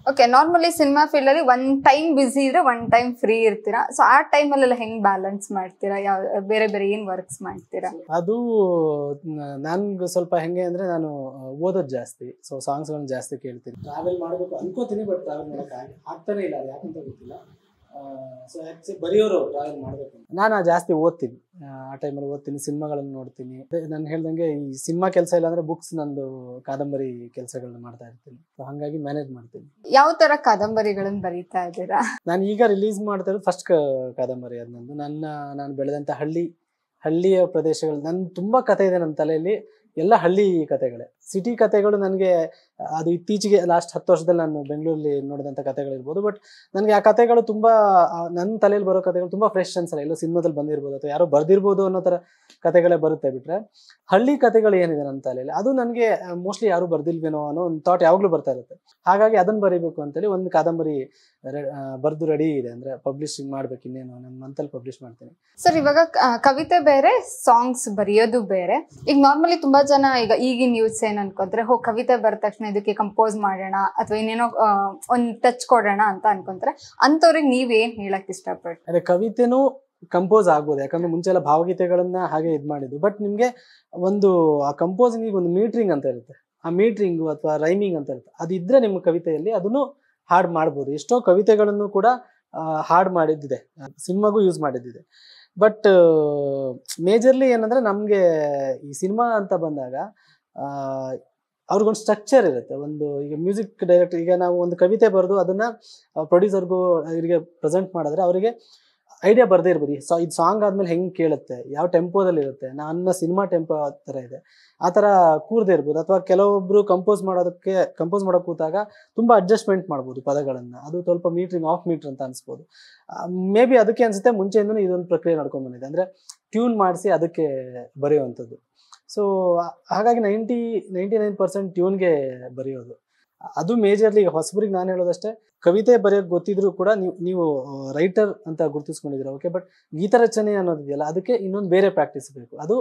Okay, normally cinema field ಅಲ್ಲಿ one time ಬಿಸಿ ಇದ್ರೆ one time free ಇರ್ತೀರಾ. ಸೊ ಆ ಟೈಮಲ್ಲೆಲ್ಲ ಹೆಂಗ್ ಬ್ಯಾಲೆನ್ಸ್ ಮಾಡ್ತೀರಾ? ಯಾವ ಬೇರೆ ಬೇರೆ ಏನ್ ವರ್ಕ್ಸ್ ಮಾಡ್ತೀರಾ? ಅದು ನನ್ಗೆ ಸ್ವಲ್ಪ ಹೆಂಗೆ ಅಂದ್ರೆ ನಾನು ಓದೋದು ಜಾಸ್ತಿ, ಸೊ ಸಾಂಗ್ಸ್ಗಳನ್ನ ಜಾಸ್ತಿ ಕೇಳ್ತೀನಿ. ಟ್ರಾವೆಲ್ ಮಾಡಬೇಕು ಅನ್ಕೋತೀನಿ, ಬಟ್ ಟ್ರಾವೆಲ್ ಮಾಡೋಕೆ ಆಗ್ತಾನೆ ಇಲ್ಲ, ಅದು ಯಾಕಂತ ಗೊತ್ತಿಲ್ಲ. ಸೊ ಆ್ಯಕ್ಚುಲಿ ಬರೆಯೋರು ಟ್ರಾವೆಲ್ ಮಾಡಬೇಕು. ನಾನು ಜಾಸ್ತಿ ಓದ್ತೀನಿ, ಆ ಟೈಮಲ್ಲಿ ಓದ್ತೀನಿ, ಸಿನಿಮಾಗಳನ್ನು ನೋಡ್ತೀನಿ. ನಾನು ಹೇಳ್ದಂಗೆ ಈ ಸಿನಿಮಾ ಕೆಲಸ ಇಲ್ಲ ಅಂದ್ರೆ ಬುಕ್ಸ್, ನಂದು ಕಾದಂಬರಿ ಕೆಲಸಗಳನ್ನ ಮಾಡ್ತಾ ಇರ್ತೀನಿ. ಸೊ ಹಾಗಾಗಿ ಮ್ಯಾನೇಜ್ ಮಾಡ್ತೀನಿ. ಯಾವ ತರ ಕಾದಂಬರಿಗಳನ್ನ ಬರೀತಾ ಇದ್ದೀರಾ? ನಾನು ಈಗ ರಿಲೀಸ್ ಮಾಡ್ತಾ ಇರೋದು ಫಸ್ಟ್ ಕಾದಂಬರಿ ಅದು ನಂದು. ನಾನು ಬೆಳೆದಂಥ ಹಳ್ಳಿಯ ಪ್ರದೇಶಗಳು, ನನ್ನ ತುಂಬ ಕತೆ ಇದೆ ನನ್ನ ತಲೆಯಲ್ಲಿ, ಎಲ್ಲ ಹಳ್ಳಿ ಕತೆಗಳೇ. ಸಿಟಿ ಕತೆಗಳು ನನಗೆ ಅದು ಇತ್ತೀಚೆಗೆ ಲಾಸ್ಟ್ 10 ವರ್ಷದಲ್ಲಿ ನಾನು ಬೆಂಗಳೂರಲ್ಲಿ ನೋಡಿದಂಥ ಕತೆಗಳಿರ್ಬೋದು. ಬಟ್ ನನಗೆ ಆ ಕತೆಗಳು ತುಂಬ, ನನ್ನ ತಲೆಯಲ್ಲಿ ಬರೋ ಕತೆಗಳು ತುಂಬ ಫ್ರೆಶ್ ಅನ್ಸಲ್ಲ. ಎಲ್ಲೋ ಸಿನಿಮಾದಲ್ಲಿ ಬಂದಿರ್ಬೋದು ಅಥವಾ ಯಾರೋ ಬರ್ದಿರ್ಬೋದು ಅನ್ನೋ ಥರ ಕತೆಗಳೇ ಬರುತ್ತೆ. ಬಿಟ್ರೆ ಹಳ್ಳಿ ಕತೆಗಳು ಏನಿದೆ ನನ್ನ ತಲೆಯಲ್ಲಿ, ಅದು ನನಗೆ ಮೋಸ್ಟ್ಲಿ ಯಾರು ಬರ್ದಿಲ್ವೇನೋ ಅನ್ನೋ ಒಂದು ಥಾಟ್ ಯಾವಾಗಲೂ ಬರ್ತಾ ಇರುತ್ತೆ. ಹಾಗಾಗಿ ಅದನ್ನು ಬರೀಬೇಕು ಅಂತೇಳಿ ಒಂದು ಕಾದಂಬರಿ ಬರೆದು ರೆಡಿ ಇದೆ. ಅಂದರೆ ಪಬ್ಲಿಷಿಂಗ್ ಮಾಡ್ಬೇಕು, ಇನ್ನೇನು ನನ್ನ ಮಂತಲ್ಲಿ ಪಬ್ಲಿಷ್ ಮಾಡ್ತೀನಿ. ಸರ್, ಇವಾಗ ಕವಿತೆ ಬೇರೆ, ಸಾಂಗ್ಸ್ ಬರೆಯೋದು ಬೇರೆ. ಈಗ ನಾರ್ಮಲಿ ತುಂಬಾ ಜನ ಈಗಿನ ನ್ಯೂಸ್ ಏನ್ ಅನ್ಕೊಂತಾರೆ, ಕವಿತೆ ಬರೆದ ತಕ್ಷಣ ಇದಕ್ಕೆ ಕಂಪೋಸ್ ಮಾಡೋಣ ಅಥವಾ ಇನ್ನೇನೋ ಒಂದ್ ಟಚ್ ಕೊಡೋಣ ಅಂತ ಅನ್ಕೊಂತಾರೆ. ಅಂತವ್ರಿಗೆ ನೀವೇನ್ ಹೇಳಕ್ ಇಷ್ಟಪಡ್ತೀರಿ? ಅದೇ ಕವಿತೆನೂ ಕಂಪೋಸ್ ಆಗ್ಬೋದು, ಯಾಕಂದ್ರೆ ಮುಂಚೆ ಎಲ್ಲ ಭಾವಗೀತೆಗಳನ್ನ ಹಾಗೆ ಇದು ಮಾಡಿದ್ದು. ಬಟ್ ನಿಮ್ಗೆ ಒಂದು ಆ ಕಂಪೋಸಿಂಗ್ ಒಂದು ಮೀಟ್ರಿಂಗ್ ಅಂತ ಇರುತ್ತೆ, ಆ ಮೀಟ್ರಿಂಗು ಅಥವಾ ರೈಮಿಂಗ್ ಅಂತ ಇರುತ್ತೆ, ಅದಿದ್ರೆ ನಿಮ್ಮ ಕವಿತೆಯಲ್ಲಿ ಅದನ್ನು ಹಾಡ್ ಮಾಡ್ಬೋದು. ಎಷ್ಟೋ ಕವಿತೆಗಳನ್ನು ಕೂಡ ಹಾಡ್ ಮಾಡಿದ್ದಿದೆ, ಸಿನಿಮಾಗೂ ಯೂಸ್ ಮಾಡಿದ್ದಿದೆ. ಬಟ್ ಮೇಜರ್ಲಿ ಏನಂದ್ರೆ ನಮ್ಗೆ ಈ ಸಿನಿಮಾ ಅಂತ ಬಂದಾಗ ಅವ್ರಿಗೊಂದು ಸ್ಟ್ರಕ್ಚರ್ ಇರುತ್ತೆ. ಒಂದು ಈಗ ಮ್ಯೂಸಿಕ್ ಡೈರೆಕ್ಟರ್, ಈಗ ನಾವು ಒಂದು ಕವಿತೆ ಬರೆದು ಅದನ್ನ ಪ್ರೊಡ್ಯೂಸರ್ಗೂ ಇವರಿಗೆ ಪ್ರೆಸೆಂಟ್ ಮಾಡಿದ್ರೆ ಅವರಿಗೆ ಐಡಿಯಾ ಬರ್ದೇ ಇರ್ಬೋದು. ಇದು ಸಾಂಗ್ ಆದ್ಮೇಲೆ ಹೆಂಗೆ ಕೇಳುತ್ತೆ, ಯಾವ ಟೆಂಪೋದಲ್ಲಿ ಇರುತ್ತೆ, ನನ್ನ ಸಿನಿಮಾ ಟೆಂಪೋ ಆ ಥರ ಇದೆ, ಆ ಥರ ಕೂರದೇ ಇರ್ಬೋದು. ಅಥವಾ ಕೆಲವೊಬ್ರು ಕಂಪೋಸ್ ಮಾಡೋಕೆ ಕೂತಾಗ ತುಂಬ ಅಡ್ಜಸ್ಟ್ಮೆಂಟ್ ಮಾಡ್ಬೋದು ಪದಗಳನ್ನು, ಅದು ಸ್ವಲ್ಪ ಮೀಟ್ರಿಂಗ್ ಆಫ್ ಮೀಟ್ರ್ ಅಂತ ಅನ್ಸ್ಬೋದು. ಮೇ ಬಿ ಅದಕ್ಕೆ ಅನ್ಸುತ್ತೆ ಮುಂಚೆಯಿಂದನೂ ಇದೊಂದು ಪ್ರಕ್ರಿಯೆ ನಡ್ಕೊಂಡು ಬಂದಿದೆ, ಅಂದರೆ ಟ್ಯೂನ್ ಮಾಡಿಸಿ ಅದಕ್ಕೆ ಬರೆಯುವಂಥದ್ದು. ಸೊ ಹಾಗಾಗಿ 99% ಟ್ಯೂನ್ಗೆ ಬರೆಯೋದು. ಅದು ಮೇಜರ್ಲಿ. ಹೊಸಬ್ರಿಗೆ ನಾನು ಹೇಳೋದಷ್ಟೇ, ಕವಿತೆ ಬರೆಯೋಕೆ ಗೊತ್ತಿದ್ರು ಕೂಡ ನೀವು ರೈಟರ್ ಅಂತ ಗುರುತಿಸ್ಕೊಂಡಿದ್ದೀರ, ಓಕೆ, ಬಟ್ ಗೀತರಚನೆ ಅನ್ನೋದಿದೆಯಲ್ಲ, ಅದಕ್ಕೆ ಇನ್ನೊಂದು ಬೇರೆ ಪ್ರಾಕ್ಟೀಸ್ ಬೇಕು. ಅದು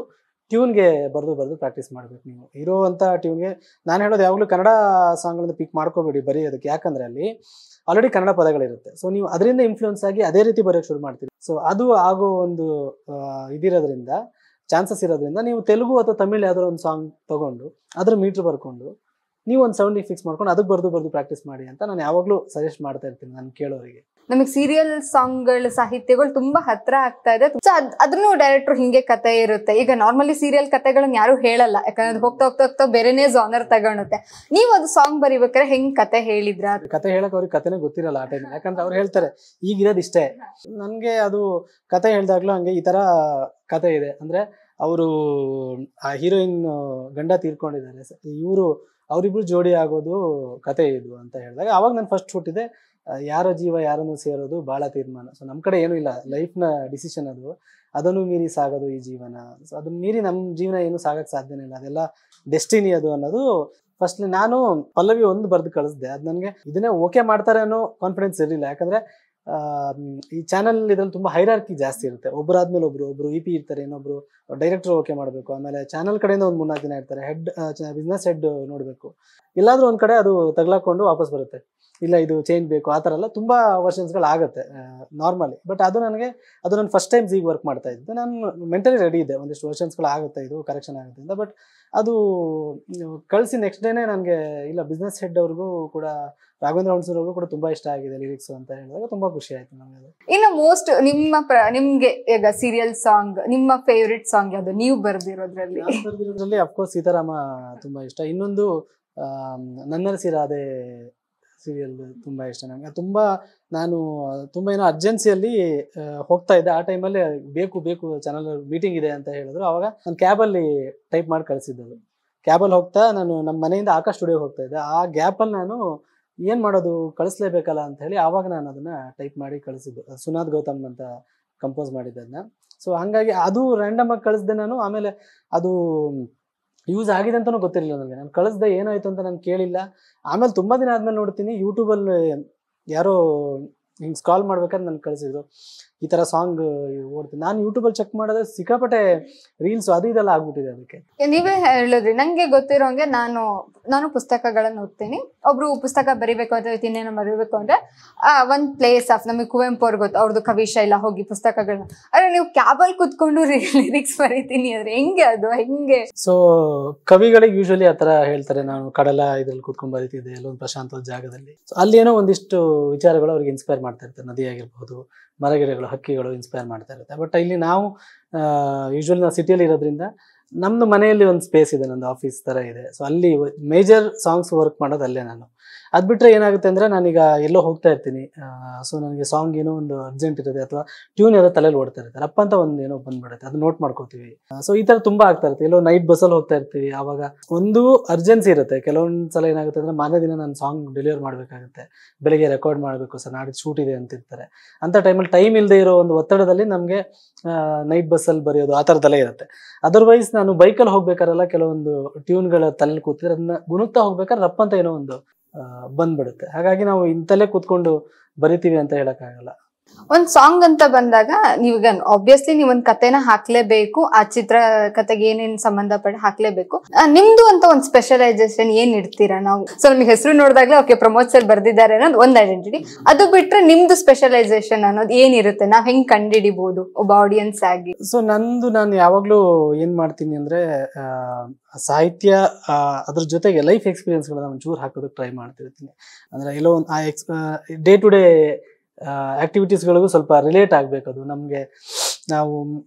ಟ್ಯೂನ್ಗೆ ಬರೆದು ಪ್ರಾಕ್ಟೀಸ್ ಮಾಡಬೇಕು. ನೀವು ಇರೋವಂಥ ಟ್ಯೂನ್ಗೆ ನಾನು ಹೇಳೋದು ಯಾವಾಗಲೂ ಕನ್ನಡ ಸಾಂಗ್ಗಳನ್ನು ಪಿಕ್ ಮಾಡ್ಕೋಬೇಡಿ ಬರೆಯೋದಕ್ಕೆ, ಯಾಕಂದರೆ ಅಲ್ಲಿ ಆಲ್ರೆಡಿ ಕನ್ನಡ ಪದಗಳಿರುತ್ತೆ. ಸೊ ನೀವು ಅದರಿಂದ ಇನ್ಫ್ಲೂಯೆನ್ಸ್ ಆಗಿ ಅದೇ ರೀತಿ ಬರೆಯೋಕ್ಕೆ ಶುರು ಮಾಡ್ತೀರಿ. ಸೊ ಅದು ಆಗೋ ಒಂದು ಇದಿರೋದ್ರಿಂದ, ಚಾನ್ಸಸ್ ಇರೋದ್ರಿಂದ, ನೀವು ತೆಲುಗು ಅಥವಾ ತಮಿಳ್ ಯಾವ್ದಾದ್ರು ಒಂದು ಸಾಂಗ್ ತಗೊಂಡು ಅದ್ರ ಮೀಟ್ರ್ ಬರ್ಕೊಂಡು ನೀವು ಒಂದು ಸೌಂಡಿಗೆ ಫಿಕ್ಸ್ ಮಾಡ್ಕೊಂಡು ಅದಕ್ಕೆ ಬರೆದು ಪ್ರಾಕ್ಟೀಸ್ ಮಾಡಿ ಅಂತ ನಾನು ಯಾವಾಗಲೂ ಸಜೆಸ್ಟ್ ಮಾಡ್ತಾ ಇರ್ತೀನಿ ನಾನು ಕೇಳೋರಿಗೆ. ನಮಗೆ ಸೀರಿಯಲ್ ಸಾಂಗ್ಗಳ ಸಾಹಿತ್ಯಗಳು ತುಂಬಾ ಹತ್ರ ಆಗ್ತಾ ಇದೆ. ಅದನ್ನು ಡೈರೆಕ್ಟರ್ ಹಿಂಗೆ ಕತೆ ಇರುತ್ತೆ. ಈಗ ನಾರ್ಮಲಿ ಸೀರಿಯಲ್ ಕತೆಗಳನ್ನ ಯಾರು ಹೇಳಲ್ಲ, ಯಾಕಂದ್ರೆ ಹೋಗ್ತಾ ಬೇರೆನೇ ಜಾನರ್ ತಗೊಳುತ್ತೆ. ನೀವು ಅದು ಸಾಂಗ್ ಬರಿಬೇಕಾದ್ರೆ ಹೆಂಗ್ ಕತೆ ಹೇಳಿದ್ರ? ಕತೆ ಹೇಳಕ್ ಅವ್ರಿಗೆ ಕತೆನೇ ಗೊತ್ತಿರಲ್ಲ ಆ ಟೈಮ್, ಯಾಕಂದ್ರೆ ಅವ್ರು ಹೇಳ್ತಾರೆ ಈಗಿರೋದು ಇಷ್ಟೇ. ನನ್ಗೆ ಅದು ಕತೆ ಹೇಳ್ದಾಗ್ಲೂ ಹಂಗೆ ಈ ತರ ಕತೆ ಇದೆ ಅಂದ್ರೆ, ಅವರು ಆ ಹೀರೋಯಿನ್ ಗಂಡ ತೀರ್ಕೊಂಡಿದ್ದಾರೆ, ಅವರಿಬ್ರು ಜೋಡಿ ಆಗೋದು ಕತೆ ಇದು ಅಂತ ಹೇಳಿದಾಗ ಅವಾಗ ನಾನು ಫಸ್ಟ್ ಹುಟ್ಟಿದೆ, ಯಾರ ಜೀವ ಯಾರನ್ನು ಸೇರೋದು ಬಹಳ ತೀರ್ಮಾನ. ಸೊ ನಮ್ಮ ಕಡೆ ಏನೂ ಇಲ್ಲ, ಲೈಫ್ನ ಡಿಸಿಷನ್ ಅದು, ಅದನ್ನು ಮೀರಿ ಸಾಗೋದು ಈ ಜೀವನ. ಸೊ ಅದನ್ನ ಮೀರಿ ನಮ್ಮ ಜೀವನ ಏನು ಸಾಗಕ್ಕೆ ಸಾಧ್ಯನೇ ಇಲ್ಲ, ಅದೆಲ್ಲ ಡೆಸ್ಟಿನಿ ಅದು ಅನ್ನೋದು ಫಸ್ಟ್. ನಾನು ಪಲ್ಲವಿ ಒಂದು ಬರೆದು ಕಳಿಸ್ದೆ, ಅದು ನನಗೆ ಇದನ್ನೇ ಓಕೆ ಮಾಡ್ತಾರೆ ಅನ್ನೋ ಕಾನ್ಫಿಡೆನ್ಸ್ ಇರಲಿಲ್ಲ. ಯಾಕಂದ್ರೆ ಈ ಚಾನಲ್ ಇದ್ರಲ್ಲಿ ತುಂಬಾ ಹೈರಾರ್ಕಿ ಜಾಸ್ತಿ ಇರುತ್ತೆ, ಒಬ್ಬರಾದ್ಮೇಲೆ ಒಬ್ರು EP ಇರ್ತಾರೆ, ಇನ್ನೊಬ್ರು ಡೈರೆಕ್ಟರ್ ಓಕೆ ಮಾಡಬೇಕು, ಆಮೇಲೆ ಚಾನಲ್ ಕಡೆಯಿಂದ ಒಂದು 3-4 ಜನ ಇರ್ತಾರೆ, ಬಿಸ್ನೆಸ್ ಹೆಡ್ ನೋಡಬೇಕು, ಎಲ್ಲಾದ್ರೂ ಒಂದ್ ಕಡೆ ಅದು ತಗ್ಲಾಕೊಂಡು ವಾಪಸ್ ಬರುತ್ತೆ, ಇಲ್ಲ ಇದು ಚೇಂಜ್ ಬೇಕು, ಆ ಥರ ಎಲ್ಲ ತುಂಬಾ ವರ್ಷನ್ಸ್ಗಳು ಆಗುತ್ತೆ ನಾರ್ಮಲಿ. ಬಟ್ ಅದು ನಾನು ಫಸ್ಟ್ ಟೈಮ್ ಈಗ ವರ್ಕ್ ಮಾಡ್ತಾ ಇದ್ದೆ, ನಾನು ಮೆಂಟಲಿ ರೆಡಿ ಇದ್ದೆ, ಒಂದಿಷ್ಟು ವರ್ಷನ್ಸ್ಗಳು ಆಗುತ್ತೆ, ಇದು ಕರೆಕ್ಷನ್ ಆಗುತ್ತೆ ಅಂತ. ಬಟ್ ಅದು ಕಳಿಸಿ ನೆಕ್ಸ್ಟ್ ಡೇನೆ ನನಗೆ ಇಲ್ಲ, ಬಿಸ್ನೆಸ್ ಹೆಡ್ ಅವ್ರಿಗೂ ಕೂಡ, ರಾಘವೇಂದ್ರ ಹಣಸೂರ್ ಅವ್ರಿಗೂ ಕೂಡ ತುಂಬಾ ಇಷ್ಟ ಆಗಿದೆ ಲಿರಿಕ್ಸ್ ಅಂತ ಹೇಳಿದಾಗ ತುಂಬಾ ಖುಷಿ ಆಯ್ತು ನನಗೆ. ಇನ್ನು ಮೋಸ್ಟ್ ನಿಮ್ಗೆ ಈಗ ಸೀರಿಯಲ್ ಸಾಂಗ್ ನಿಮ್ಮ ಫೇವ್ರೆಟ್ ಸಾಂಗ್ ಯಾವುದು ನೀವು ಬರ್ದಿರೋದ್ರಲ್ಲಿ? ಅಫ್ಕೋರ್ಸ್ ಸೀತಾರಾಮ ತುಂಬಾ ಇಷ್ಟ. ಇನ್ನೊಂದು ನನ್ನರಸಿ ರಾಧೆ ಸೀರಿಯಲ್ ತುಂಬಾ ಇಷ್ಟ ನನಗೆ. ನಾನು ತುಂಬಾ ಏನೋ ಅರ್ಜೆನ್ಸಿಯಲ್ಲಿ ಹೋಗ್ತಾ ಇದ್ದೆ, ಆ ಟೈಮಲ್ಲಿ ಬೇಕು ಚಾನಲ್ ಮೀಟಿಂಗ್ ಇದೆ ಅಂತ ಹೇಳಿದ್ರು. ಅವಾಗ ನಾನು ಕ್ಯಾಬಲ್ಲಿ ಟೈಪ್ ಮಾಡಿ ಕಳಿಸಿದ್ದು. ಕ್ಯಾಬಲ್ಲಿ ಹೋಗ್ತಾ ನಾನು ನಮ್ಮ ಮನೆಯಿಂದ ಆಕಾಶ್ ಸ್ಟುಡಿಯೋಗೆ ಹೋಗ್ತಾ ಇದ್ದೆ. ಆ ಗ್ಯಾಪಲ್ಲಿ ನಾನು ಏನ್ ಮಾಡೋದು, ಕಳಿಸ್ಲೇಬೇಕಲ್ಲ ಅಂತ ಹೇಳಿ ಆವಾಗ ನಾನು ಅದನ್ನ ಟೈಪ್ ಮಾಡಿ ಕಳಿಸಿದ್ದು. ಸುನಾದ್ ಗೌತಮ್ ಅಂತ ಕಂಪೋಸ್ ಮಾಡಿದ್ದನ್ನ. ಸೊ ಹಂಗಾಗಿ ಅದು ರ್ಯಾಂಡಮ್ ಆಗಿ ಕಳಿಸ್ದೆ ನಾನು. ಆಮೇಲೆ ಅದು ಯೂಸ್ ಆಗಿದೆ ಅಂತಲೂ ಗೊತ್ತಿರಲಿಲ್ಲ ನನಗೆ. ನಾನು ಕಳಿಸ್ದೆ, ಏನಾಯ್ತು ಅಂತ ನಾನು ಕೇಳಿಲ್ಲ. ಆಮೇಲೆ ತುಂಬಾ ದಿನ ಆದ್ಮೇಲೆ ನೋಡ್ತೀನಿ ಯೂಟ್ಯೂಬಲ್ಲಿ ಯಾರೋ ಹಿಂಗೆ ಸ್ಕ್ರಾಲ್ ಮಾಡ್ಬೇಕಾದ್ರೆ ನಾನು ಕಳಿಸಿದ್ರು, ಈ ತರ ಸಾಂಗ್ ಓಡ್ತೀನಿ. ನಾನು ಯೂಟ್ಯೂಬಲ್ಲಿ ಚೆಕ್ ಮಾಡಿದ್ರೆ ಸಿಕ್ಕಾಪಟ್ಟೆ ರೀಲ್ಸ್ ಅದು ಇದೆಲ್ಲ ಆಗ್ಬಿಟ್ಟಿದೆ ಅದಕ್ಕೆ. ನೀವೇ ಹೇಳಿದ್ರಿ, ನಂಗೆ ಗೊತ್ತಿರೋಂಗೆ ನಾನು ಪುಸ್ತಕಗಳನ್ನ ಓದ್ತೀನಿ. ಒಬ್ರು ಪುಸ್ತಕ ಬರಿಬೇಕು ಅಥವಾ ಇನ್ನೇನೋ ಬರಿಬೇಕು ಅಂದ್ರೆ ಒಂದ್ ಪ್ಲೇಸ್ ಆಫ್, ನಮಗೆ ಕುವೆಂಪು ಅವ್ರಿಗೆ ಗೊತ್ತು, ಅವ್ರದ್ದು ಕವಿಶೈಲ ಹೋಗಿ ಪುಸ್ತಕಗಳನ್ನ, ಆದ್ರೆ ನೀವು ಕ್ಯಾಬಲ್ಲಿ ಕುತ್ಕೊಂಡು ಲಿರಿಕ್ಸ್ ಬರೀತೀನಿ ಅಂದ್ರೆ ಹೆಂಗೆ ಅದು ಹೆಂಗೆ? ಸೊ ಕವಿಗಳಿಗೆ ಯೂಶಲಿ ಆತರ ಹೇಳ್ತಾರೆ, ನಾನು ಕಡಲ ಇದ್ರಲ್ಲಿ ಕುತ್ಕೊಂಡ್ ಬರೀತಿದ್ದೆ ಎಲ್ಲೊಂದು ಪ್ರಶಾಂತವಾದ ಜಾಗದಲ್ಲಿ. ಅಲ್ಲಿ ಏನೋ ಒಂದಿಷ್ಟು ವಿಚಾರಗಳು ಅವ್ರಿಗೆ ಇನ್ಸ್ಪೈರ್ ಮಾಡ್ತಾ ಇರ್ತಾರೆ. ನದಿ ಆಗಿರ್ಬೋದು, ಮರಗಿಡಗಳು, ಹಕ್ಕಿಗಳು ಇನ್ಸ್ಪೈರ್ ಮಾಡ್ತಾ ಇರುತ್ತೆ. ಬಟ್ ಇಲ್ಲಿ ನಾವು ಯೂಶಲಿ ನಾವು ಸಿಟಿಯಲ್ಲಿ ಇರೋದ್ರಿಂದ ನಮ್ದು ಮನೆಯಲ್ಲಿ ಒಂದು ಸ್ಪೇಸ್ ಇದೆ, ನಂದು ಆಫೀಸ್ ತರ ಇದೆ. ಸೊ ಅಲ್ಲಿ ಮೇಜರ್ ಸಾಂಗ್ಸ್ ವರ್ಕ್ ಮಾಡೋದು ಅಲ್ಲೇ ನಾನು. ಅದ್ ಬಿಟ್ರೆ ಏನಾಗುತ್ತೆ ಅಂದ್ರೆ, ನಾನೀಗ ಎಲ್ಲೋ ಹೋಗ್ತಾ ಇರ್ತೀನಿ, ಸೊ ನನಗೆ ಸಾಂಗ್ ಏನೋ ಒಂದು ಅರ್ಜೆಂಟ್ ಇರುತ್ತೆ ಅಥವಾ ಟ್ಯೂನ್ ಏನೋ ತಲೆಯಲ್ಲಿ ಓಡ್ತಾ ಇರುತ್ತೆ, ರಪ್ಪ ಅಂತ ಒಂದು ಏನೋ ಬಂದ್ಬಿಡುತ್ತೆ, ಅದು ನೋಟ್ ಮಾಡ್ಕೋತೀವಿ. ಸೊ ಈ ತರ ತುಂಬಾ ಆಗ್ತಾ ಇರುತ್ತೆ. ಎಲ್ಲೋ ನೈಟ್ ಬಸ್ಸಲ್ಲಿ ಹೋಗ್ತಾ ಇರ್ತೀವಿ, ಆವಾಗ ಒಂದು ಅರ್ಜೆನ್ಸಿ ಇರುತ್ತೆ. ಕೆಲವೊಂದ್ಸಲ ಏನಾಗುತ್ತೆ ಅಂದ್ರೆ, ಮಾರನೇ ದಿನ ನಾನು ಸಾಂಗ್ ಡೆಲಿವರ್ ಮಾಡ್ಬೇಕಾಗುತ್ತೆ, ಬೆಳಿಗ್ಗೆ ರೆಕಾರ್ಡ್ ಮಾಡಬೇಕು ಸರ್, ನಾಡಿದ್ದು ಶೂಟ್ ಇದೆ ಅಂತಿರ್ತಾರೆ. ಅಂತ ಟೈಮಲ್ಲಿ ಟೈಮ್ ಇಲ್ಲದೆ ಇರೋ ಒಂದು ಒತ್ತಡದಲ್ಲಿ ನಮಗೆ ನೈಟ್ ಬಸ್ಸಲ್ಲಿ ಬರೆಯೋದು ಆ ಥರದಲ್ಲೇ ಇರುತ್ತೆ. ಅದರ್ವೈಸ್ ನಾನು ಬೈಕಲ್ಲಿ ಹೋಗ್ಬೇಕಾರೆಲ್ಲ ಕೆಲವೊಂದು ಟ್ಯೂನ್ಗಳ ತಲೆಯಲ್ಲಿ ಕೂತಿದ್ರೆ ಅದನ್ನ ಗುಣುತ್ತಾ ಹೋಗ್ಬೇಕಾದ್ರೆ ರಪ್ಪ ಅಂತ ಏನೋ ಒಂದು ಬಂದ್ಬಿಡುತ್ತೆ. ಹಾಗಾಗಿ ನಾವು ಇಂತಲೇ ಕೂತ್ಕೊಂಡು ಬರಿತೀವಿ ಅಂತ ಹೇಳಕ್ಕಾಗಲ್ಲ. ಒಂದ್ ಸಾಂಗ್ ಅಂತ ಬಂದಾಗ ನೀವೀಗ ಆಬ್ವಿಯಸ್ಲಿ ನೀವ್ ಒಂದ್ ಕತೆನ ಹಾಕ್ಲೇಬೇಕು, ಆ ಚಿತ್ರ ಕತೆಗೆ ಏನೇನ್ ಸಂಬಂಧಪಟ್ಟ ಹಾಕ್ಲೇಬೇಕು. ನಿಮ್ದು ಅಂತ ಒಂದ್ ಸ್ಪೆಷಲೈಸೇಷನ್ ಏನ್ ಇಡ್ತೀರಾ? ನಾವು ಸೊ ನಿಮ್ಗೆ ಹೆಸರು ನೋಡಿದಾಗ್ಲೇ ಓಕೆ ಪ್ರಮೋದ್ ಸರ್ ಬರ್ದಿದ್ದಾರೆ ಅನ್ನೋದು ಒಂದ್ ಐಡೆಂಟಿಟಿ. ಅದು ಬಿಟ್ರೆ ನಿಮ್ದು ಸ್ಪೆಷಲೈಸೇಷನ್ ಅನ್ನೋದು ಏನಿರುತ್ತೆ? ನಾವ್ ಹೆಂಗ್ ಕಂಡಿಡಿಬಹುದು ಒಬ್ಬ ಆಡಿಯನ್ಸ್ ಆಗಿ? ಸೊ ನಾನು ಯಾವಾಗ್ಲೂ ಏನ್ ಮಾಡ್ತೀನಿ ಅಂದ್ರೆ, ಸಾಹಿತ್ಯ ಅದ್ರ ಜೊತೆಗೆ ಲೈಫ್ ಎಕ್ಸ್ಪೀರಿಯನ್ಸ್ಗಳನ್ನ ಒಂಚೂರು ಹಾಕೋದಕ್ಕೆ ಟ್ರೈ ಮಾಡ್ತಿರ್ತೀನಿ. ಅಂದ್ರೆ ಎಲ್ಲೋ ಒಂದು ಡೇ ಟು ಡೇ ಆಕ್ಟಿವಿಟೀಸ್ಗಳಿಗೂ ಸ್ವಲ್ಪ ರಿಲೇಟ್ ಆಗ್ಬೇಕು ಅದು ನಮ್ಗೆ. ನಾವು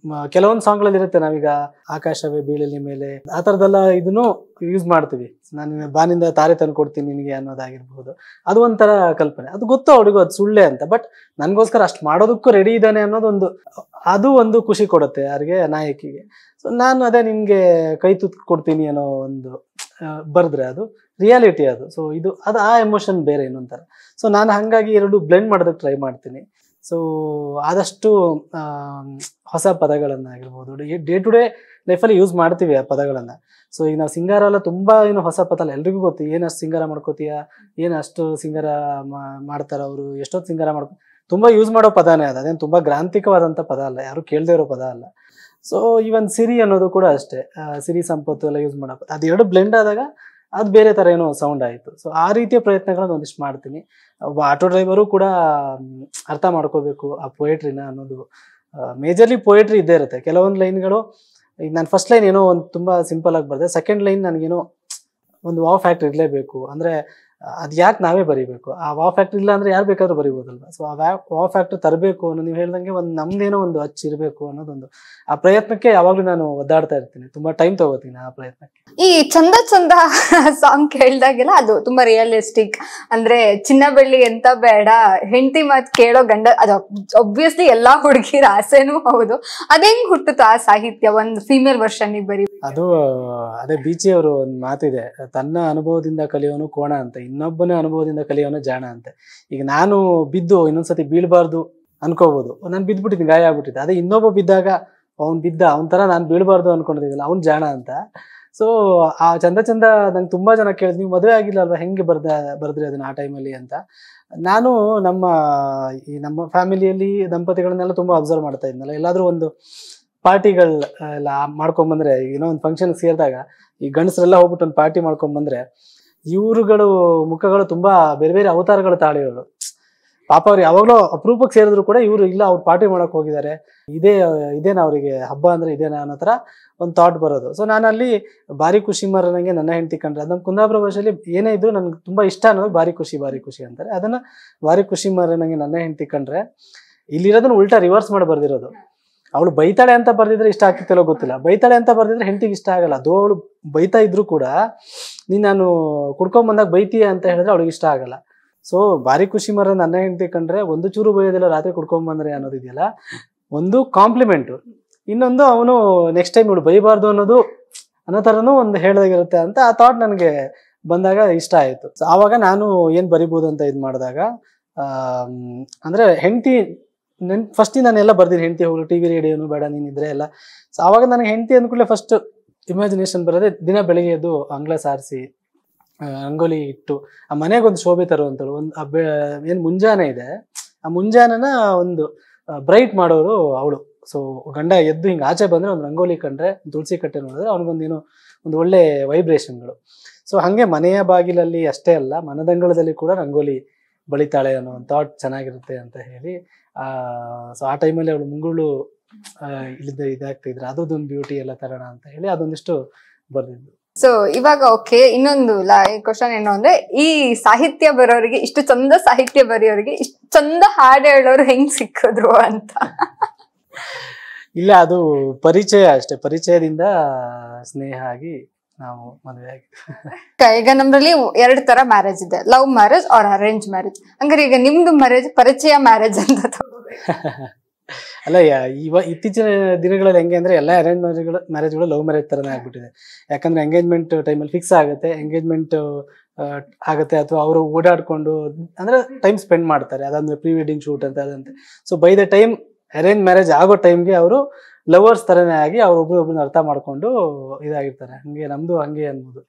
ಕೆಲವೊಂದು ಸಾಂಗ್ಗಳಲ್ಲಿ ಇರುತ್ತೆ, ನಾವೀಗ ಆಕಾಶವೇ ಬೀಳಲಿ ಮೇಲೆ ಆ ಥರದ್ದೆಲ್ಲ ಇದನ್ನು ಯೂಸ್ ಮಾಡ್ತೀವಿ. ನಾನು ಬಾನಿಂದ ತಾರೆ ತಂದು ಕೊಡ್ತೀನಿ ನಿನಗೆ ಅನ್ನೋದಾಗಿರ್ಬೋದು, ಅದು ಒಂಥರ ಕಲ್ಪನೆ. ಅದು ಗೊತ್ತು ಅವ್ರಿಗೂ ಅದು ಸುಳ್ಳೆ ಅಂತ, ಬಟ್ ನನಗೋಸ್ಕರ ಅಷ್ಟು ಮಾಡೋದಕ್ಕೂ ರೆಡಿ ಇದ್ದಾನೆ ಅನ್ನೋದೊಂದು, ಅದು ಒಂದು ಖುಷಿ ಕೊಡುತ್ತೆ ಯಾರಿಗೆ, ನಾಯಕಿಗೆ. ಸೊ ನಾನು ಅದೇ ನಿಮ್ಗೆ ಕೈ ತುತ್ತು ಕೊಡ್ತೀನಿ ಅನ್ನೋ ಒಂದು ಬರೆದ್ರೆ ಅದು ರಿಯಾಲಿಟಿ ಅದು. ಸೊ ಅದು ಆ ಎಮೋಷನ್ ಬೇರೆ ಇನ್ನೊಂಥರ. ಸೊ ನಾನು ಹಾಗಾಗಿ ಎರಡು ಬ್ಲೆಂಡ್ ಮಾಡೋದಕ್ಕೆ ಟ್ರೈ ಮಾಡ್ತೀನಿ. ಸೊ ಆದಷ್ಟು ಹೊಸ ಪದಗಳನ್ನಾಗಿರ್ಬೋದು, ಡೇ ಟು ಡೇ ಲೈಫಲ್ಲಿ ಯೂಸ್ ಮಾಡ್ತೀವಿ ಆ ಪದಗಳನ್ನ. ಸೊ ಈಗ ನಾವು ಸಿಂಗಾರ ಎಲ್ಲ ತುಂಬಾ ಏನು ಹೊಸ ಪದ ಅಲ್ಲ, ಎಲ್ರಿಗೂ ಗೊತ್ತು ಏನಷ್ಟು ಸಿಂಗಾರ ಮಾಡ್ಕೋತೀಯ, ಏನಷ್ಟು ಸಿಂಗಾರ ಮಾಡ್ತಾರ ಅವರು, ಎಷ್ಟೊತ್ತು ಸಿಂಗಾರ ತುಂಬಾ ಯೂಸ್ ಮಾಡೋ ಪದಾನೇ ಅದು. ಅದೇನು ತುಂಬಾ ಗ್ರಾಂಥಿಕವಾದಂಥ ಪದ ಅಲ್ಲ, ಯಾರು ಕೇಳದೇ ಇರೋ ಪದ ಅಲ್ಲ. ಸೊ ಈವನ್ ಸಿರಿ ಅನ್ನೋದು ಕೂಡ ಅಷ್ಟೇ, ಸಿರಿ ಸಂಪತ್ತು ಎಲ್ಲ ಯೂಸ್ ಮಾಡೋ ಅದು ಎರಡು ಬ್ಲೆಂಡ್ ಆದಾಗ ಅದು ಬೇರೆ ತರ ಏನೋ ಸೌಂಡ್ ಆಯಿತು. ಸೊ ಆ ರೀತಿಯ ಪ್ರಯತ್ನಗಳನ್ನ ಒಂದಿಷ್ಟು ಮಾಡ್ತೀನಿ. ಒಬ್ಬ ಆಟೋ ಡ್ರೈವರು ಕೂಡ ಅರ್ಥ ಮಾಡ್ಕೋಬೇಕು ಆ ಪೊಯೆಟ್ರಿನ ಅನ್ನೋದು. ಮೇಜರ್ಲಿ ಪೊಯೆಟ್ರಿ ಇದ್ದೇ ಇರುತ್ತೆ. ಕೆಲವೊಂದು ಲೈನ್ಗಳು, ಈಗ ನಾನು ಫಸ್ಟ್ ಲೈನ್ ಏನೋ ಒಂದು ತುಂಬಾ ಸಿಂಪಲ್ ಆಗಿ ಬರೆದೆ, ಸೆಕೆಂಡ್ ಲೈನ್ ನನಗೇನೋ ಒಂದು ವಾವ್ ಫ್ಯಾಕ್ಟ್ರಿ ಇರಲೇಬೇಕು ಅಂದ್ರೆ ಅದು ಯಾಕೆ ನಾವೇ ಬರೀಬೇಕು? ಆ ವಾವ್ ಫ್ಯಾಕ್ಟ್ರಿ ಇಲ್ಲ ಅಂದ್ರೆ ಯಾರು ಬೇಕಾದ್ರೂ ಬರೀಬೋದಲ್ವ. ಸೊ ಆ ವಾವ್ ಫ್ಯಾಕ್ಟ್ರಿ ತರಬೇಕು ಅನ್ನೋ, ನೀವು ಹೇಳ್ದಂಗೆ ಒಂದು ನಮ್ದೇನೋ ಒಂದು ಇರಬೇಕು ಅನ್ನೋದೊಂದು ಆ ಪ್ರಯತ್ನಕ್ಕೆ ಯಾವಾಗ್ಲೂ ನಾನು ಒದ್ದಾಡ್ತಾ ಇರ್ತೀನಿ, ತುಂಬಾ ಟೈಮ್ ತಗೋತೀನಿ ಆ ಪ್ರಯತ್ನಕ್ಕೆ. ಈ ಚಂದ ಚಂದ ಸಾಂಗ್ ಕೇಳ್ದಾಗೆಲ್ಲ ಅದು ತುಂಬಾ ರಿಯಲಿಸ್ಟಿಕ್, ಅಂದ್ರೆ ಚಿನ್ನ ಬೆಳ್ಳಿ ಎಂತ ಬೇಡ, ಹೆಂಡತಿ ಮಾತ್ ಕೇಳೋ ಗಂಡ, ಅದು ಒಬ್ವಿಯಸ್ಲಿ ಎಲ್ಲಾ ಹುಡುಗಿರ ಆಸೆನೂ ಹೌದು. ಅದೇಂಗ್ ಹುಟ್ಟುತ್ತ ಆ ಸಾಹಿತ್ಯ ಒಂದು ಫೀಮೇಲ್ ವರ್ಷನ್ ಬರೀ? ಅದು ಅದೇ ಬೀಚಿ ಅವರು ಒಂದು ಮಾತಿದೆ, ತನ್ನ ಅನುಭವದಿಂದ ಕಲಿಯೋನು ಕೋಣ ಅಂತ, ಇನ್ನೊಬ್ಬನ ಅನುಭವದಿಂದ ಕಲಿಯೋನು ಜಾಣ ಅಂತ. ಈಗ ನಾನು ಬಿದ್ದು ಇನ್ನೊಂದ್ಸತಿ ಬೀಳ್ಬಾರ್ದು ಅನ್ಕೋಬಹುದು, ನಾನು ಬಿದ್ದ್ಬಿಟ್ಟಿದ್ದೀನಿ, ಗಾಯ ಆಗ್ಬಿಟ್ಟಿದ್ದೆ. ಅದೇ ಇನ್ನೊಬ್ಬ ಬಿದ್ದಾಗ ಅವನ್ ತರ ನಾನು ಬೀಳ್ಬಾರ್ದು ಅನ್ಕೊಂಡಿದ್ದೀನಲ್ಲ, ಅವ್ನು ಜಾಣ ಅಂತ. ಸೊ ಆ ಚಂದ ಚಂದ ನಂಗೆ ತುಂಬಾ ಜನ ಕೇಳಿದ್, ನೀವು ಮದುವೆ ಆಗಿಲ್ಲ ಅಲ್ವಾ, ಹೆಂಗೆ ಬರ್ದ್ರಿ ಅದನ್ನ ಆ ಟೈಮಲ್ಲಿ ಅಂತ. ನಾನು ನಮ್ಮ ಫ್ಯಾಮಿಲಿಯಲ್ಲಿ ದಂಪತಿಗಳನ್ನೆಲ್ಲ ತುಂಬಾ ಅಬ್ಸರ್ವ್ ಮಾಡ್ತಾ ಇದ್ನಲ್ಲ. ಎಲ್ಲಾದ್ರೂ ಒಂದು ಪಾರ್ಟಿಗಳೆಲ್ಲ ಮಾಡ್ಕೊಂಡ್ಬಂದ್ರೆ, ಏನೋ ಒಂದು ಫಂಕ್ಷನ್ ಸೇರಿದಾಗ ಈ ಗಂಡಸರೆಲ್ಲ ಹೋಗ್ಬಿಟ್ಟು ಒಂದು ಪಾರ್ಟಿ ಮಾಡ್ಕೊಂಡ್ಬಂದ್ರೆ ಇವ್ರುಗಳು ಮುಖಗಳು ತುಂಬಾ ಬೇರೆ ಬೇರೆ ಅವತಾರಗಳು ತಾಳಿರೋರು. ಪಾಪ ಅವ್ರು ಯಾವಾಗ್ಲೂ ಅಪರೂಪಕ್ಕೆ ಸೇರಿದ್ರು ಕೂಡ ಇವ್ರು ಇಲ್ಲ, ಅವ್ರು ಪಾರ್ಟಿ ಮಾಡಕ್ ಹೋಗಿದ್ದಾರೆ, ಇದೇನಾ ಅವರಿಗೆ ಹಬ್ಬ ಅಂದ್ರೆ ಇದೇನಾ ಅನ್ನೋ ತರ ಒಂದು ಥಾಟ್ ಬರೋದು. ಸೊ ನಾನು ಅಲ್ಲಿ ಭಾರಿ ಖುಷಿ ನಂಗೆ ನನ್ನ ಹೆಂಡತಿ ಕಂಡ್ರೆ, ಅದು ನಮ್ಮ ಕುಂದಾಪುರ ಭಾಷೆಯಲ್ಲಿ ಏನೇ ಇದ್ರು ನನ್ಗೆ ತುಂಬಾ ಇಷ್ಟ ಅನ್ನೋದು ಭಾರಿ ಖುಷಿ ಅಂತಾರೆ. ಅದನ್ನ ಭಾರಿ ಖುಷಿ ನಂಗೆ ನನ್ನ ಹೆಂಡತಿ ಕಂಡ್ರೆ, ಇಲ್ಲಿರೋದನ್ನ ಉಲ್ಟಾ ರಿವರ್ಸ್ ಮಾಡಿ ಬರ್ದಿರೋದು. ಅವಳು ಬೈತಾಳೆ ಅಂತ ಬರ್ದಿದ್ರೆ ಇಷ್ಟ ಆಗ್ತಿತ್ತಲ್ಲೋ ಗೊತ್ತಿಲ್ಲ, ಬೈತಾಳೆ ಅಂತ ಬರ್ದಿದ್ರೆ ಹೆಂಡತಿಗೆ ಇಷ್ಟ ಆಗಲ್ಲ. ಅದು ಅವಳು ಬೈತಾ ಇದ್ರು ಕೂಡ ನಾನು ಕುಡ್ಕೊಂಡ್ ಬಂದಾಗ ಬೈತೀಯ ಅಂತ ಹೇಳಿದ್ರೆ ಅವಳಿಗೆ ಇಷ್ಟ ಆಗಲ್ಲ. ಸೊ ಭಾರಿ ಖುಷಿ ನನ್ನ ಹೆಂಡತಿ ಕಂಡ್ರೆ ಒಂದು ಚೂರು ಬೈಯೋದಿಲ್ಲ, ರಾತ್ರಿ ಕುಡ್ಕೊಂಡ್ ಬಂದ್ರೆ ಅನ್ನೋದಿದೆಯಲ್ಲ, ಒಂದು ಕಾಂಪ್ಲಿಮೆಂಟ್. ಇನ್ನೊಂದು ಅವನು ನೆಕ್ಸ್ಟ್ ಟೈಮ್ ಇವಳು ಬೈಬಾರ್ದು ಅನ್ನೋ ತರನು ಒಂದು ಹೇಳ್ದಾಗಿರುತ್ತೆ ಅಂತ ಆ ಥಾಟ್ ನನಗೆ ಬಂದಾಗ ಇಷ್ಟ ಆಯ್ತು. ಸೊ ಆವಾಗ ನಾನು ಏನ್ ಬರಿಬೋದು ಅಂತ ಇದ್ ಮಾಡಿದಾಗ, ಅಂದ್ರೆ ಹೆಂಡತಿ ಫಸ್ಟ್ ನಾನೆಲ್ಲ ಬರ್ದಿನಿ, ಹೆಂಡತಿ ಹೋಗ್ಲು ಟಿವಿ ರೇಡಿಯೋನು ಬೇಡ ನೀನಿದ್ರೆ ಎಲ್ಲ. ಸೊ ಆವಾಗ ನನಗೆ ಹೆಂಡತಿ ಅಂದ್ಕೂಡಲೇ ಫಸ್ಟ್ ಇಮ್ಯಾಜಿನೇಷನ್ ಬರೋದೇ, ದಿನ ಬೆಳಿಗ್ಗೆ ಎದ್ದು ಅಂಗಳ ಸಾರಿಸಿ ರಂಗೋಲಿ ಇಟ್ಟು ಆ ಮನೆಗೊಂದು ಶೋಭೆ ತರುವಂಥಳು. ಏನ್ ಮುಂಜಾನೆ ಇದೆ, ಆ ಮುಂಜಾನೆನ ಒಂದು ಬ್ರೈಟ್ ಮಾಡೋರು ಅವಳು. ಸೊ ಗಂಡ ಎದ್ದು ಹಿಂಗೆ ಆಚೆ ಬಂದ್ರೆ ಒಂದು ರಂಗೋಲಿ ಕಂಡ್ರೆ, ತುಳಸಿ ಕಟ್ಟೆ ನೋಡಿದ್ರೆ ಅವ್ನಿಗೊಂದೇನೋ ಒಂದು ಒಳ್ಳೆ ವೈಬ್ರೇಷನ್ಗಳು. ಸೊ ಹಾಗೆ ಮನೆಯ ಬಾಗಿಲಲ್ಲಿ ಅಷ್ಟೇ ಅಲ್ಲ, ಮನದಂಗಳದಲ್ಲಿ ಕೂಡ ರಂಗೋಲಿ ಬಳಿತಾಳೆ ಅನ್ನೋ ಒಂದು ಥಾಟ್ ಚೆನ್ನಾಗಿರುತ್ತೆ ಅಂತ ಹೇಳಿ ಸೊ ಆ ಟೈಮಲ್ಲಿ ಅವಳು ಮುಂಗುಳು ಇಲ್ಲಿದ್ದ ಇದಾಗ್ತಿದ್ರೆ ಅದೊಂದು ಬ್ಯೂಟಿ ಎಲ್ಲ ತರೋಣ ಅಂತ ಹೇಳಿ ಅದೊಂದಿಷ್ಟು ಬರ್ದಿದ್ದು. ಸೊ ಇವಾಗ ಓಕೆ, ಇನ್ನೊಂದು ಕ್ವಶನ್ ಏನು ಅಂದ್ರೆ, ಈ ಸಾಹಿತ್ಯ ಬರೋರಿಗೆ, ಇಷ್ಟು ಚಂದ ಸಾಹಿತ್ಯ ಬರೆಯೋರಿಗೆ ಇಷ್ಟು ಚಂದ ಹಾಡು ಹೇಳೋರು ಹೆಂಗ್ ಸಿಕ್ಕಿದ್ರು ಅಂತ? ಇಲ್ಲ, ಅದು ಪರಿಚಯ ಅಷ್ಟೇ. ಪರಿಚಯದಿಂದ ಸ್ನೇಹ ಆಗಿ ನಾವು ಮದುವೆ ಆಗಿ. ಈಗ ನಮ್ಮಲ್ಲಿ 2 ತರ ಮ್ಯಾರೇಜ್ ಇದೆ, love marriage are arrange marriage. ಹಂಗಾರೆ ಈಗ ನಿಮ್ದು ಮ್ಯಾರೇಜ್ ಪರಿಚಯ ಮ್ಯಾರೇಜ್ ಅಂತ ಅಲ್ಲ, ಇತ್ತೀಚಿನ ದಿನಗಳಲ್ಲಿ ಹೆಂಗೆ ಅಂದ್ರೆ ಎಲ್ಲ ಅರೇಂಜ್ ಮ್ಯಾರೇಜ್ಗಳು ಲವ್ ಮ್ಯಾರೇಜ್ ತರನೇ ಆಗ್ಬಿಟ್ಟಿದೆ. ಯಾಕಂದ್ರೆ ಎಂಗೇಜ್ಮೆಂಟ್ ಟೈಮಲ್ಲಿ ಫಿಕ್ಸ್ ಆಗುತ್ತೆ, ಎಂಗೇಜ್ಮೆಂಟ್ ಆಗುತ್ತೆ, ಅಥವಾ ಅವರು ಓಡಾಡ್ಕೊಂಡು ಅಂದ್ರೆ ಟೈಮ್ ಸ್ಪೆಂಡ್ ಮಾಡ್ತಾರೆ, ಅದಾದ್ಮೇಲೆ ಪ್ರೀ ವೆಡ್ಡಿಂಗ್ ಶೂಟ್ ಅಂತ ಅದಂತೆ. So by the time arrange marriage ಆಗೋ ಟೈಮ್ಗೆ ಅವರು ಲವರ್ಸ್ ತರನೇ ಆಗಿ ಅವ್ರೊಬ್ರೊಬ್ರನ್ನ ಅರ್ಥ ಮಾಡ್ಕೊಂಡು ಇದಾಗಿರ್ತಾರೆ. ಹಂಗೆ ನಮ್ದು ಹಂಗೆ ಅನ್ಬೋದು.